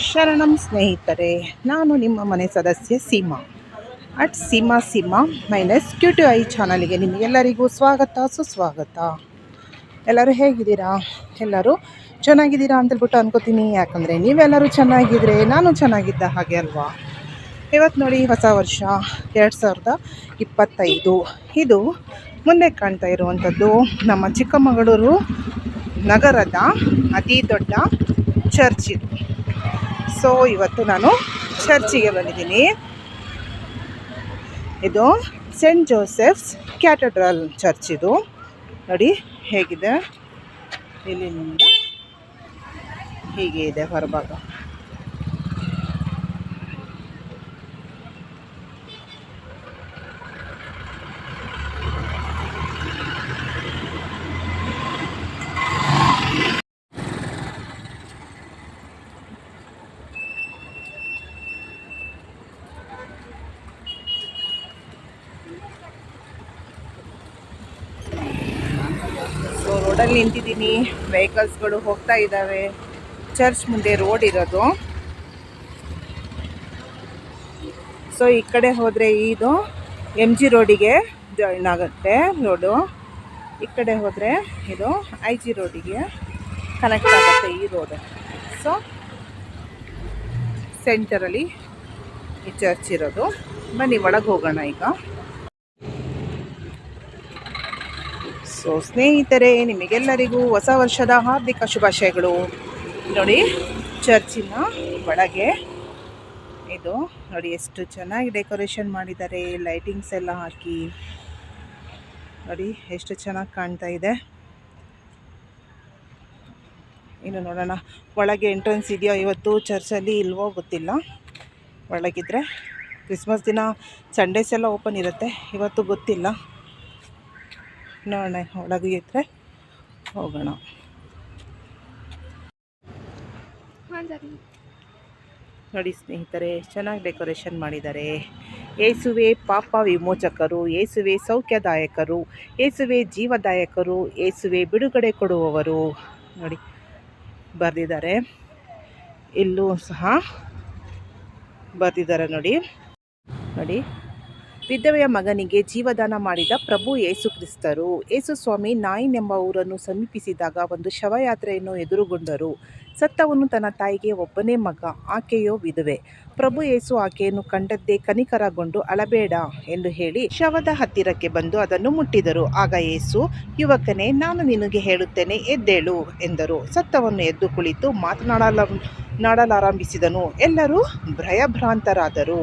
ಶರಣಂ ಸ್ನೇಹಿತರೆ, ನಾನು ನಿಮ್ಮ ಮನೆ ಸದಸ್ಯೆ Seema at Seema minus QTI ಚಾನಲ್ಗೆ ನಿಮಗೆಲ್ಲರಿಗೂ ಸ್ವಾಗತ ಸುಸ್ವಾಗತ. ಎಲ್ಲರೂ ಹೇಗಿದ್ದೀರಾ? ಎಲ್ಲರೂ ಚೆನ್ನಾಗಿದ್ದೀರಾ ಅಂತೇಳ್ಬಿಟ್ಟು ಅನ್ಕೋತೀನಿ. ಯಾಕಂದರೆ ನೀವೆಲ್ಲರೂ ಚೆನ್ನಾಗಿದ್ದರೆ ನಾನು ಚೆನ್ನಾಗಿದ್ದ ಹಾಗೆ ಅಲ್ವಾ. ಇವತ್ತು ನೋಡಿ, ಹೊಸ ವರ್ಷ 2025. ಇದು ಮುಂದೆ ಕಾಣ್ತಾ ಇರುವಂಥದ್ದು ನಮ್ಮ ಚಿಕ್ಕಮಗಳೂರು ನಗರದ ಅತಿ ದೊಡ್ಡ ಚರ್ಚ್ ಇದು. ಸೊ ಇವತ್ತು ನಾನು ಚರ್ಚಿಗೆ ಬಂದಿದ್ದೀನಿ. ಇದು ಸೆಂಟ್ ಜೋಸೆಫ್ಸ್ ಕ್ಯಾಥೆಡ್ರಲ್ ಚರ್ಚ್. ಇದು ನೋಡಿ ಹೇಗಿದೆ, ಇಲ್ಲಿಂದ ಹೀಗೆ ಇದೆ ಹೊರಭಾಗ. ಸೊ ರೋಡಲ್ಲಿ ನಿಂತಿದ್ದೀನಿ, ವೆಹಿಕಲ್ಸ್ಗಳು ಹೋಗ್ತಾ ಇದ್ದಾವೆ. ಚರ್ಚ್ ಮುಂದೆ ರೋಡ್ ಇರೋದು. ಸೊ ಈ ಕಡೆ ಹೋದರೆ ಇದು MG ರೋಡಿಗೆ ಜಾಯಿನ್ ಆಗುತ್ತೆ ರೋಡು. ಈ ಕಡೆ ಹೋದರೆ ಇದು IG ರೋಡಿಗೆ ಕನೆಕ್ಟ್ ಆಗುತ್ತೆ ಈ ರೋಡು. ಸೊ ಸೆಂಟರಲ್ಲಿ ಈ ಚರ್ಚ್ ಇರೋದು. ಬನ್ನಿ ಒಳಗೆ ಹೋಗೋಣ ಈಗ. ಸೊ ಸ್ನೇಹಿತರೆ, ನಿಮಗೆಲ್ಲರಿಗೂ ಹೊಸ ವರ್ಷದ ಹಾರ್ದಿಕ ಶುಭಾಶಯಗಳು. ನೋಡಿ ಚರ್ಚಿನ ಒಳಗೆ ಇದು ನೋಡಿ ಎಷ್ಟು ಚೆನ್ನಾಗಿ ಡೆಕೋರೇಷನ್ ಮಾಡಿದ್ದಾರೆ, ಲೈಟಿಂಗ್ಸ್ ಎಲ್ಲ ಹಾಕಿ. ನೋಡಿ ಎಷ್ಟು ಚೆನ್ನಾಗಿ ಕಾಣ್ತಾ ಇದೆ. ಇನ್ನು ನೋಡೋಣ ಒಳಗೆ ಎಂಟ್ರೆನ್ಸ್ ಇದೆಯೋ ಇವತ್ತು ಚರ್ಚಲ್ಲಿ, ಇಲ್ವೋ ಗೊತ್ತಿಲ್ಲ. ಒಳಗಿದ್ರೆ ಕ್ರಿಸ್ಮಸ್ ದಿನ ಸಂಡೇಸ್ ಎಲ್ಲ ಓಪನ್ ಇರುತ್ತೆ, ಇವತ್ತು ಗೊತ್ತಿಲ್ಲ. ನೋಡೋಣ ಒಳಗೆ ಇದ್ರೆ ಹೋಗೋಣ. ನೋಡಿ ಸ್ನೇಹಿತರೆ, ಚೆನ್ನಾಗಿ ಡೆಕೋರೇಷನ್ ಮಾಡಿದ್ದಾರೆ. ಯೇಸುವೆ ಪಾಪ ವಿಮೋಚಕರು, ಯೇಸುವೆ ಸೌಖ್ಯದಾಯಕರು, ಯೇಸುವೆ ಜೀವದಾಯಕರು, ಯೇಸುವೆ ಬಿಡುಗಡೆ ಕೊಡುವವರು ನೋಡಿ ಬರೆದಿದ್ದಾರೆ. ಇಲ್ಲೂ ಸಹ ಬರೆದಿದ್ದಾರೆ ನೋಡಿ. ನೋಡಿ, ವಿಧವೆಯ ಮಗನಿಗೆ ಜೀವದಾನ ಮಾಡಿದ ಪ್ರಭು ಯೇಸು ಕ್ರಿಸ್ತರು. ಯೇಸು ಸ್ವಾಮಿ ನಾಯಿನ್ ಎಂಬ ಊರನ್ನು ಸಮೀಪಿಸಿದಾಗ ಒಂದು ಶವಯಾತ್ರೆಯನ್ನು ಎದುರುಗೊಂಡರು. ಸತ್ತವನು ತನ್ನ ತಾಯಿಗೆ ಒಬ್ಬನೇ ಮಗ, ಆಕೆಯೋ ವಿಧವೆ. ಪ್ರಭು ಯೇಸು ಆಕೆಯನ್ನು ಕಂಡದ್ದೇ ಕನಿಕರಗೊಂಡು ಅಳಬೇಡ ಎಂದು ಹೇಳಿ ಶವದ ಹತ್ತಿರಕ್ಕೆ ಬಂದು ಅದನ್ನು ಮುಟ್ಟಿದರು. ಆಗ ಯೇಸು, ಯುವಕನೇ, ನಾನು ನಿನಗೆ ಹೇಳುತ್ತೇನೆ, ಎದ್ದೇಳು ಎಂದರು. ಸತ್ತವನು ಎದ್ದು ಕುಳಿತು ಮಾತನಾಡಲಾರಂಭಿಸಿದನು. ಎಲ್ಲರೂ ಭಯಭ್ರಾಂತರಾದರು.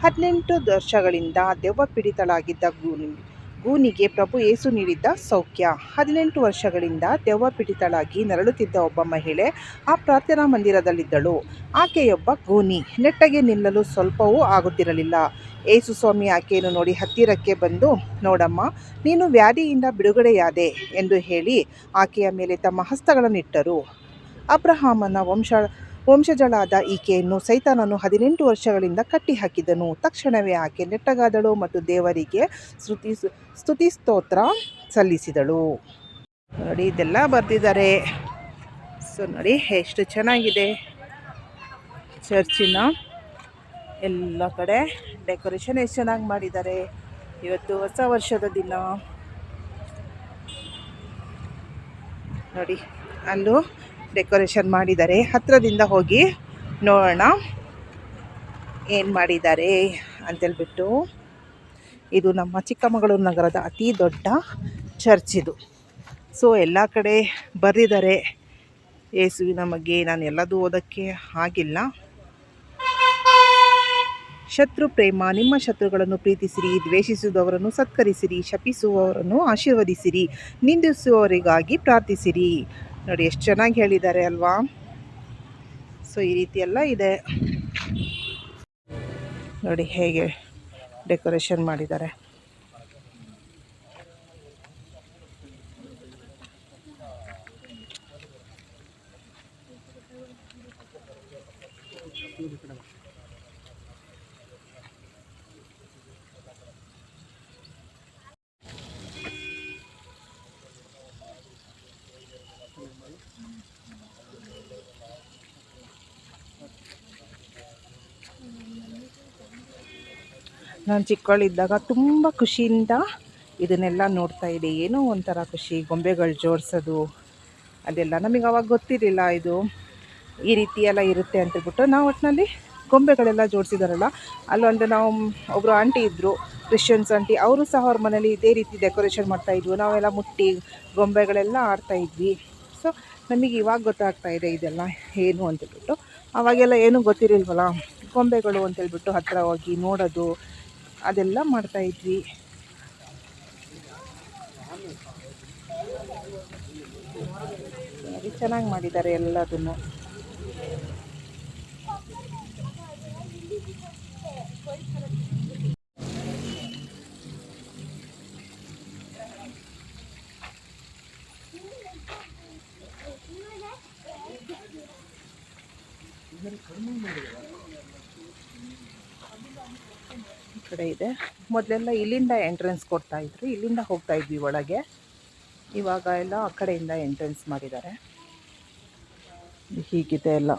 18 ವರ್ಷಗಳಿಂದ ದೆವ್ವ ಪೀಡಿತಳಾಗಿದ್ದ ಗೂನಿಗೆ ಪ್ರಭು ಯೇಸು ನೀಡಿದ್ದ ಸೌಖ್ಯ. 18 ವರ್ಷಗಳಿಂದ ದೆವ್ವ ಪೀಡಿತಳಾಗಿ ನರಳುತ್ತಿದ್ದ ಒಬ್ಬ ಮಹಿಳೆ ಆ ಪ್ರಾರ್ಥನಾ ಮಂದಿರದಲ್ಲಿದ್ದಳು. ಆಕೆಯೊಬ್ಬ ಗೂನಿ, ನೆಟ್ಟಗೆ ನಿಲ್ಲಲು ಸ್ವಲ್ಪವೂ ಆಗುತ್ತಿರಲಿಲ್ಲ. ಯೇಸು ಸ್ವಾಮಿ ಆಕೆಯನ್ನು ನೋಡಿ ಹತ್ತಿರಕ್ಕೆ ಬಂದು, ನೋಡಮ್ಮ, ನೀನು ವ್ಯಾಧಿಯಿಂದ ಬಿಡುಗಡೆಯಾದೆ ಎಂದು ಹೇಳಿ ಆಕೆಯ ಮೇಲೆ ತಮ್ಮ ಹಸ್ತಗಳನ್ನಿಟ್ಟರು. ಅಬ್ರಹಾಮನ ವಂಶಜಳಾದ ಈಕೆಯನ್ನು ಸೈತಾನನು 18 ವರ್ಷಗಳಿಂದ ಕಟ್ಟಿಹಾಕಿದನು. ತಕ್ಷಣವೇ ಆಕೆ ನೆಟ್ಟಗಾದಳು ಮತ್ತು ದೇವರಿಗೆ ಸ್ತುತಿ ಸ್ತೋತ್ರ ಸಲ್ಲಿಸಿದಳು. ನೋಡಿ ಇದೆಲ್ಲ ಬರೆದಿದ್ದಾರೆ. ಸೊ ನೋಡಿ ಎಷ್ಟು ಚೆನ್ನಾಗಿದೆ ಚರ್ಚಿನ ಎಲ್ಲ ಕಡೆ ಡೆಕೋರೇಷನ್ ಎಷ್ಟು ಚೆನ್ನಾಗಿ ಮಾಡಿದ್ದಾರೆ. ಇವತ್ತು ಹೊಸ ವರ್ಷದ ದಿನ. ನೋಡಿ ಅಲ್ಲೂ ಡೆಕೋರೇಷನ್ ಮಾಡಿದ್ದಾರೆ. ಹತ್ತಿರದಿಂದ ಹೋಗಿ ನೋಡೋಣ ಏನು ಮಾಡಿದ್ದಾರೆ ಅಂತೇಳ್ಬಿಟ್ಟು. ಇದು ನಮ್ಮ ಚಿಕ್ಕಮಗಳೂರು ನಗರದ ಅತಿ ದೊಡ್ಡ ಚರ್ಚ್ ಇದು. ಸೊ ಎಲ್ಲ ಕಡೆ ಬರೆದಿದ್ದಾರೆ ಯೇಸುವಿನ ಬಗ್ಗೆ. ನಾನು ಎಲ್ಲದೂ ಓದೋಕ್ಕೆ ಆಗಿಲ್ಲ. ಶತ್ರು ಪ್ರೇಮ, ನಿಮ್ಮ ಶತ್ರುಗಳನ್ನು ಪ್ರೀತಿಸಿರಿ, ದ್ವೇಷಿಸುವವರನ್ನು ಸತ್ಕರಿಸಿರಿ, ಶಪಿಸುವವರನ್ನು ಆಶೀರ್ವದಿಸಿರಿ, ನಿಂದಿಸುವವರಿಗಾಗಿ ಪ್ರಾರ್ಥಿಸಿರಿ. ನೋಡಿ ಎಷ್ಟು ಚೆನ್ನಾಗಿ ಹೇಳಿದ್ದಾರೆ ಅಲ್ವಾ. ಸೊ ಈ ರೀತಿ ಎಲ್ಲ ಇದೆ ನೋಡಿ ಹೇಗೆ ಡೆಕೋರೇಷನ್ ಮಾಡಿದ್ದಾರೆ. ನಾನು ಚಿಕ್ಕವಳಿದ್ದಾಗ ತುಂಬ ಖುಷಿಯಿಂದ ಇದನ್ನೆಲ್ಲ ನೋಡ್ತಾ ಇದ್ದೆ. ಏನೋ ಒಂಥರ ಖುಷಿ, ಗೊಂಬೆಗಳು ಜೋಡಿಸೋದು ಅದೆಲ್ಲ. ನಮಗೆ ಅವಾಗ ಗೊತ್ತಿರಲಿಲ್ಲ ಇದು ಈ ರೀತಿ ಎಲ್ಲ ಇರುತ್ತೆ ಅಂತೇಳ್ಬಿಟ್ಟು. ನಾವು ಒಟ್ಟಿನಲ್ಲಿ ಗೊಂಬೆಗಳೆಲ್ಲ ಜೋಡಿಸಿದಾರಲ್ಲ, ಅಲ್ಲೊಂದು ನಾವು ಒಬ್ಬರು ಆಂಟಿ ಇದ್ದರು, ಕ್ರಿಶ್ಚಿಯನ್ಸ್ ಆಂಟಿ. ಅವರು ಸಹ ಅವ್ರ ಮನೇಲಿ ಇದೇ ರೀತಿ ಡೆಕೋರೇಷನ್ ಮಾಡ್ತಾಯಿದ್ವು. ನಾವೆಲ್ಲ ಮುಟ್ಟಿ ಗೊಂಬೆಗಳೆಲ್ಲ ಆಡ್ತಾಯಿದ್ವಿ. ಸೊ ನಮಗೆ ಇವಾಗ ಗೊತ್ತಾಗ್ತಾ ಇದೆ ಇದೆಲ್ಲ ಏನು ಅಂತೇಳ್ಬಿಟ್ಟು. ಅವಾಗೆಲ್ಲ ಏನೂ ಗೊತ್ತಿರಲಿಲ್ವಲ್ಲ, ಗೊಂಬೆಗಳು ಅಂತೇಳ್ಬಿಟ್ಟು ಹತ್ತಿರ ಹೋಗಿ ನೋಡೋದು ಅದೆಲ್ಲ ಮಾಡ್ತಾಯಿದ್ವಿ. ಚೆನ್ನಾಗಿ ಮಾಡಿದ್ದಾರೆ ಎಲ್ಲದನ್ನು. ಈ ಕಡೆ ಇದೆ. ಮೊದಲೆಲ್ಲ ಇಲ್ಲಿಂದ ಎಂಟ್ರೆನ್ಸ್ ಕೊಡ್ತಾಯಿದ್ರು, ಇಲ್ಲಿಂದ ಹೋಗ್ತಾ ಇದ್ವಿ ಒಳಗೆ. ಇವಾಗ ಎಲ್ಲ ಆ ಕಡೆಯಿಂದ ಎಂಟ್ರೆನ್ಸ್ ಮಾಡಿದ್ದಾರೆ. ಹೀಗಿದೆ ಎಲ್ಲ.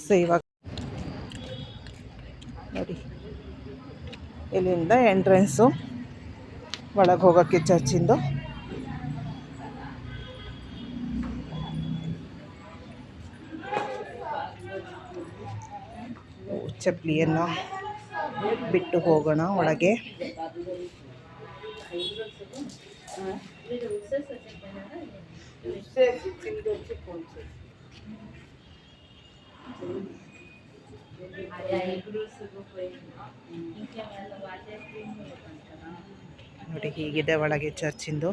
ಸೊ ಇವಾಗ ನೋಡಿ, ಇಲ್ಲಿಂದ ಎಂಟ್ರೆನ್ಸು ಒಳಗೆ ಹೋಗೋಕ್ಕೆ ಚರ್ಚಿಂದು. ಚಪ್ಪಲಿಯನ್ನು ಬಿಟ್ಟು ಹೋಗೋಣ ಒಳಗೆ. ನೋಡಿ ಹೀಗಿದೆ ಒಳಗೆ ಚರ್ಚಿಂದು.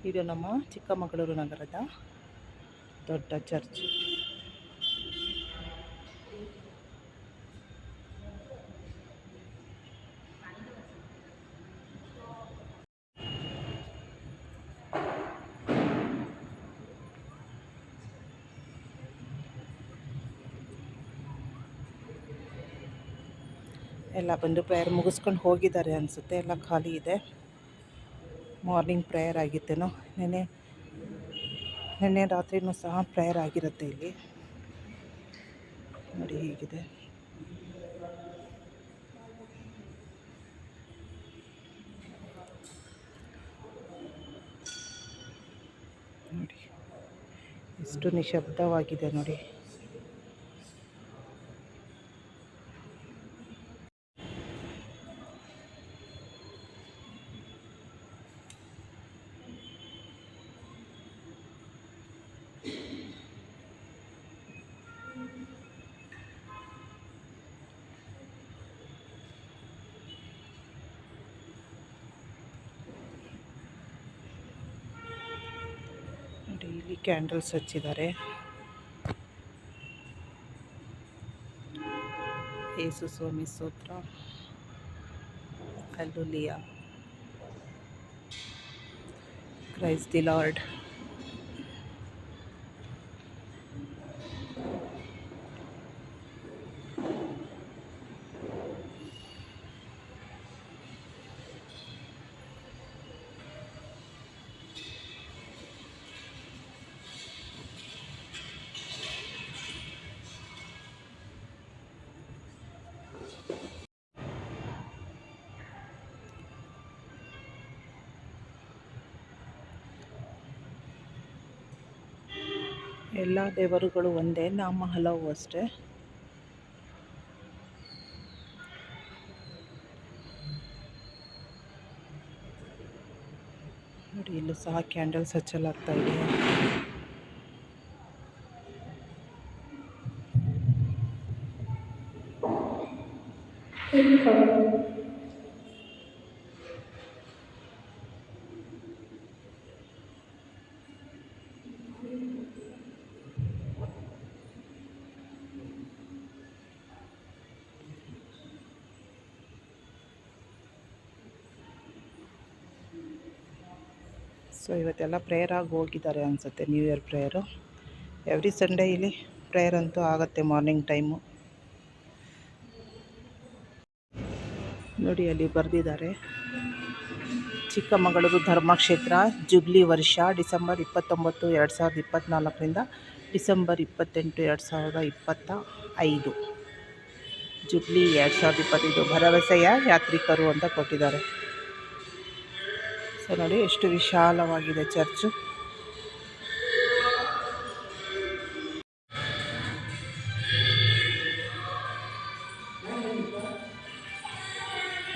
ಇದು ನಮ್ಮ ಚಿಕ್ಕಮಗಳೂರು ನಗರದ ದೊಡ್ಡ ಚರ್ಚ್. ಎಲ್ಲ ಬಂದು ಪ್ರೇಯರ್ ಮುಗಿಸ್ಕೊಂಡು ಹೋಗಿದ್ದಾರೆ ಅನಿಸುತ್ತೆ. ಎಲ್ಲ ಖಾಲಿ ಇದೆ. ಮಾರ್ನಿಂಗ್ ಪ್ರೇಯರ್ ಆಗಿತ್ತೇನೋ. ನೆನ್ನೆ ರಾತ್ರಿನೂ ಸಹ ಪ್ರೇಯರ್ ಆಗಿರುತ್ತೆ ಇಲ್ಲಿ. ನೋಡಿ ಹೀಗಿದೆ. ನೋಡಿ ಎಷ್ಟು ನಿಶಬ್ದವಾಗಿದೆ ನೋಡಿ. ಇಲ್ಲಿ ಕ್ಯಾಂಡಲ್ಸ್ ಹಚ್ಚಿದ್ದಾರೆ. ಯೇಸು ಸ್ವಾಮಿ ಸ್ತೋತ್ರ, ಹಲ್ಲೆಲೂಯಾ, ಪ್ರೈಸ್ ದಿ ಲಾರ್ಡ್. ಎಲ್ಲ ದೇವರುಗಳು ಒಂದೇ, ನಾಮ ಹಲವು ಅಷ್ಟೇ. ನೋಡಿ ಇಲ್ಲೂ ಸಹ ಕ್ಯಾಂಡಲ್ಸ್ ಹಚ್ಚಲಾಗ್ತಾ ಇದೆ. ಸೊ ಇವತ್ತೆಲ್ಲ ಪ್ರೇಯರ್ ಆಗಿ ಹೋಗಿದ್ದಾರೆ ಅನಿಸುತ್ತೆ, new year prayer. Every Sunday ಇಲ್ಲಿ ಪ್ರೇಯರ್ ಅಂತೂ ಆಗುತ್ತೆ ಮಾರ್ನಿಂಗ್ ಟೈಮು. ನೋಡಿ ಅಲ್ಲಿ ಬರೆದಿದ್ದಾರೆ ಚಿಕ್ಕಮಗಳೂರು ಧರ್ಮಕ್ಷೇತ್ರ ಜುಬ್ಲಿ ವರ್ಷ ಡಿಸೆಂಬರ್ 29, 2024ರಿಂದ ಡಿಸೆಂಬರ್ 28, 2025. ಜುಬ್ಲಿ 2025 ಭರವಸೆಯ ಯಾತ್ರಿಕರು ಅಂತ ಕೊಟ್ಟಿದ್ದಾರೆ. ಸೊ ನೋಡಿ ಎಷ್ಟು ವಿಶಾಲವಾಗಿದೆ ಚರ್ಚು.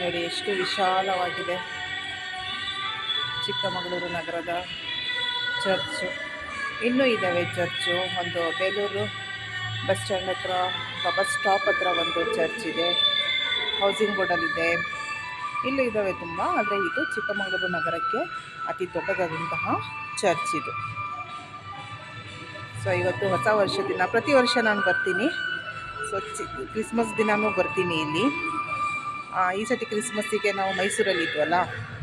ನೋಡಿ ಎಷ್ಟು ವಿಶಾಲವಾಗಿದೆ ಚಿಕ್ಕಮಗಳೂರು ನಗರದ ಚರ್ಚು. ಇನ್ನೂ ಇದ್ದಾವೆ ಚರ್ಚು. ಒಂದು ಬೇಲೂರು ಬಸ್ ಸ್ಟ್ಯಾಂಡ್ ಹತ್ರ, ಬಸ್ ಸ್ಟಾಪ್ ಹತ್ರ ಒಂದು ಚರ್ಚ್ ಇದೆ, ಹೌಸಿಂಗ್ ಬೋರ್ಡಲ್ಲಿದೆ, ಇಲ್ಲೂ ಇದ್ದಾವೆ ತುಂಬ. ಆದರೆ ಇದು ಚಿಕ್ಕಮಗಳೂರು ನಗರಕ್ಕೆ ಅತಿ ದೊಡ್ಡದಾದಂತಹ ಚರ್ಚ್ ಇದು. ಸೊ ಇವತ್ತು ಹೊಸ ವರ್ಷ ದಿನ. ಪ್ರತಿ ವರ್ಷ ನಾನು ಬರ್ತೀನಿ. ಸೊ ಕ್ರಿಸ್ಮಸ್ ದಿನವೂ ಬರ್ತೀನಿ ಇಲ್ಲಿ. ಈ ಸತಿ ಕ್ರಿಸ್ಮಸ್ಸಿಗೆ ನಾವು ಮೈಸೂರಲ್ಲಿದ್ವಲ್ಲ,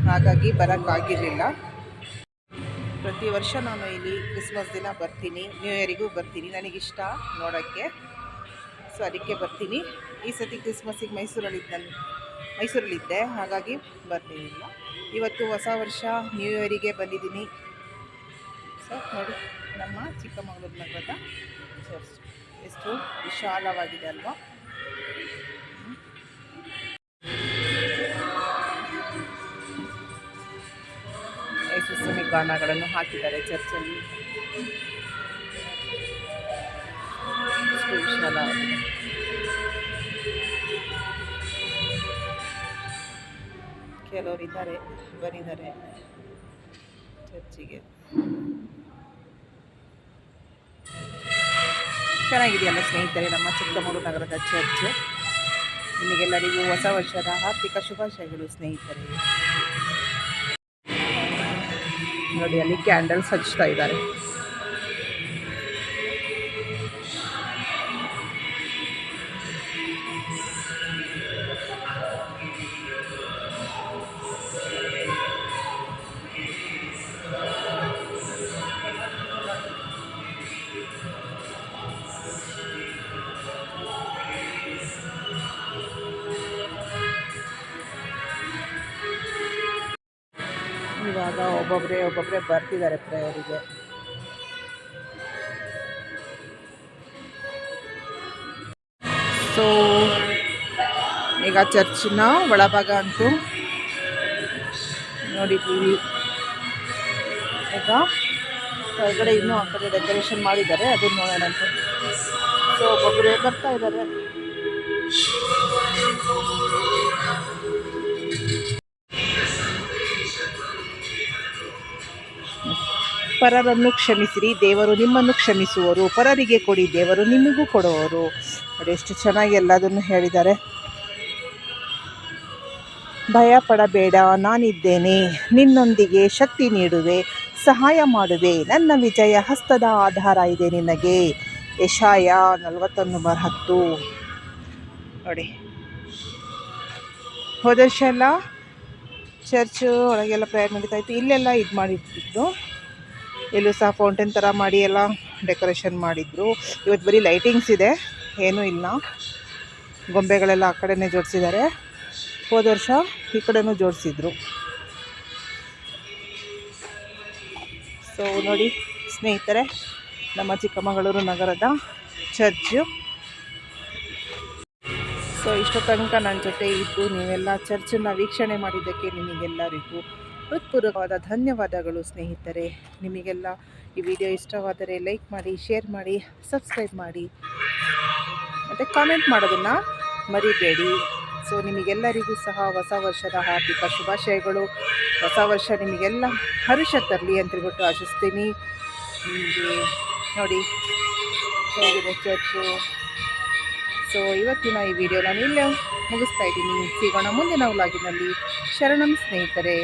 ಹಾಗಾಗಿ ಬರೋಕ್ಕಾಗಿರಲಿಲ್ಲ. ಪ್ರತಿ ವರ್ಷ ನಾನು ಇಲ್ಲಿ ಕ್ರಿಸ್ಮಸ್ ದಿನ ಬರ್ತೀನಿ, ನ್ಯೂ ಇಯರಿಗೂ ಬರ್ತೀನಿ. ನನಗಿಷ್ಟ ನೋಡೋಕ್ಕೆ, ಸೊ ಅದಕ್ಕೆ ಬರ್ತೀನಿ. ಈ ಸತಿ ಕ್ರಿಸ್ಮಸ್ಸಿಗೆ ಮೈಸೂರಲ್ಲಿದ್ದೆ, ಹಾಗಾಗಿ ಬರಲಿಲ್ಲ. ಇವತ್ತು ಹೊಸ ವರ್ಷ ನ್ಯೂ ಇಯರಿಗೆ ಬಂದಿದ್ದೀನಿ. ಸೊ ನೋಡಿ ನಮ್ಮ ಚಿಕ್ಕಮಗಳೂರು ನಗರದ ಚರ್ಚ್ ಎಷ್ಟು ವಿಶಾಲವಾಗಿದೆ ಅಲ್ವಾ. ಯೇಸುಸ್ವಾಮಿ ಗಾನಗಳನ್ನು ಹಾಕಿದ್ದಾರೆ ಚರ್ಚಲ್ಲಿ. ಎಷ್ಟು ವಿಶಾಲವಾಗಿದೆ. ಕೆಲವರು ಇದ್ದಾರೆ, ಬರಿದ್ದಾರೆ ಚರ್ಚಿಗೆ. ಚೆನ್ನಾಗಿದೆಯಲ್ಲ ಸ್ನೇಹಿತರೆ ನಮ್ಮ ಚಿಕ್ಕಮಗಳೂರು ನಗರದ ಚರ್ಚ್. ನಿಮಗೆಲ್ಲರಿಗೂ ಹೊಸ ವರ್ಷದ ಹಾರ್ದಿಕ ಶುಭಾಶಯಗಳು ಸ್ನೇಹಿತರೆ. ನೋಡಿ ಅಲ್ಲಿ ಕ್ಯಾಂಡಲ್ಸ್ ಹಚ್ತಾ ಇದ್ದಾರೆ. ಇವಾಗ ಒಬ್ಬೊಬ್ಬರೇ ಬರ್ತಿದ್ದಾರೆ ಪ್ರೇಯರಿಗೆ. ಸೊ ಈಗ ಚರ್ಚಿನ ಒಳಭಾಗ ಅಂತೂ ನೋಡಿದ್ದೀವಿ. ಈಗ ಹೊರಗಡೆ ಇನ್ನೂ ಆ ಕಡೆ ಡೆಕೋರೇಷನ್ ಮಾಡಿದ್ದಾರೆ, ಅದನ್ನು ನೋಡೋಣ ಅಂತ. ಸೊ ಒಬ್ಬೊಬ್ಬರೇ ಬರ್ತಾ ಇದ್ದಾರೆ. ಪರರನ್ನು ಕ್ಷಮಿಸಿರಿ, ದೇವರು ನಿಮ್ಮನ್ನು ಕ್ಷಮಿಸುವರು. ಪರರಿಗೆ ಕೊಡಿ, ದೇವರು ನಿಮಗೂ ಕೊಡುವರು. ನೋಡಿ ಎಷ್ಟು ಚೆನ್ನಾಗಿ ಎಲ್ಲದನ್ನು ಹೇಳಿದ್ದಾರೆ. ಭಯ ಪಡಬೇಡ, ನಾನಿದ್ದೇನೆ, ನಿನ್ನೊಂದಿಗೆ ಶಕ್ತಿ ನೀಡುವೆ, ಸಹಾಯ ಮಾಡುವೆ, ನನ್ನ ವಿಜಯ ಹಸ್ತದ ಆಧಾರ ಇದೆ ನಿನಗೆ. ಯೆಶಾಯ 41:10. ನೋಡಿ ಹೋದ ವರ್ಷ ಎಲ್ಲ ಚರ್ಚ್ ಒಳಗೆಲ್ಲ ಪ್ರೇಯರ್ ನಡೀತಾ ಇತ್ತು. ಇಲ್ಲೆಲ್ಲ ಇದು ಮಾಡಿಟ್ಟಿದ್ದು, ಎಲ್ಲೂ ಸಹ ಫೌಂಟೇನ್ ಥರ ಮಾಡಿ ಎಲ್ಲ ಡೆಕೋರೇಷನ್ ಮಾಡಿದರು. ಇವತ್ತು ಬರೀ ಲೈಟಿಂಗ್ಸ್ ಇದೆ, ಏನೂ ಇಲ್ಲ. ಗೊಂಬೆಗಳೆಲ್ಲ ಆ ಕಡೆನೇ ಜೋಡಿಸಿದ್ದಾರೆ. ಹೋದ ವರ್ಷ ಈ ಕಡೆನೂ ಜೋಡಿಸಿದ್ರು. ಸೊ ನೋಡಿ ಸ್ನೇಹಿತರೆ ನಮ್ಮ ಚಿಕ್ಕಮಗಳೂರು ನಗರದ ಚರ್ಚು. ಸೊ ಇಷ್ಟು ತನಕ ನನ್ನ ಜೊತೆ ಇದ್ದು ನೀವೆಲ್ಲ ಚರ್ಚನ್ನು ವೀಕ್ಷಣೆ ಮಾಡಿದ್ದಕ್ಕೆ ನಿಮಗೆಲ್ಲರಿಗೂ ಹೃತ್ಪೂರ್ವಕವಾದ ಧನ್ಯವಾದಗಳು ಸ್ನೇಹಿತರೆ. ನಿಮಗೆಲ್ಲ ಈ ವಿಡಿಯೋ ಇಷ್ಟವಾದರೆ ಲೈಕ್ ಮಾಡಿ, ಶೇರ್ ಮಾಡಿ, ಸಬ್ಸ್ಕ್ರೈಬ್ ಮಾಡಿ ಮತ್ತು ಕಾಮೆಂಟ್ ಮಾಡೋದನ್ನು ಮರಿಬೇಡಿ. ಸೊ ನಿಮಗೆಲ್ಲರಿಗೂ ಸಹ ಹೊಸ ವರ್ಷದ ಹಾರ್ದಿಕ ಶುಭಾಶಯಗಳು. ಹೊಸ ವರ್ಷ ನಿಮಗೆಲ್ಲ ಹರುಷ ತರಲಿ ಅಂತೇಳ್ಬಿಟ್ಟು ಆಶಿಸ್ತೀನಿ. ನಿಮಗೆ ನೋಡಿ ಹೇಗಿದೆ ಚರ್ಚು. ಸೊ ಇವತ್ತಿನ ಈ ವಿಡಿಯೋ ನಾನು ಇಲ್ಲೇ ಮುಗಿಸ್ತಾ ಇದ್ದೀನಿ. ಸಿಗೋಣ ಮುಂದಿನ ವ್ಲಾಗಿನಲ್ಲಿ. ಶರಣಂ ಸ್ನೇಹಿತರೆ.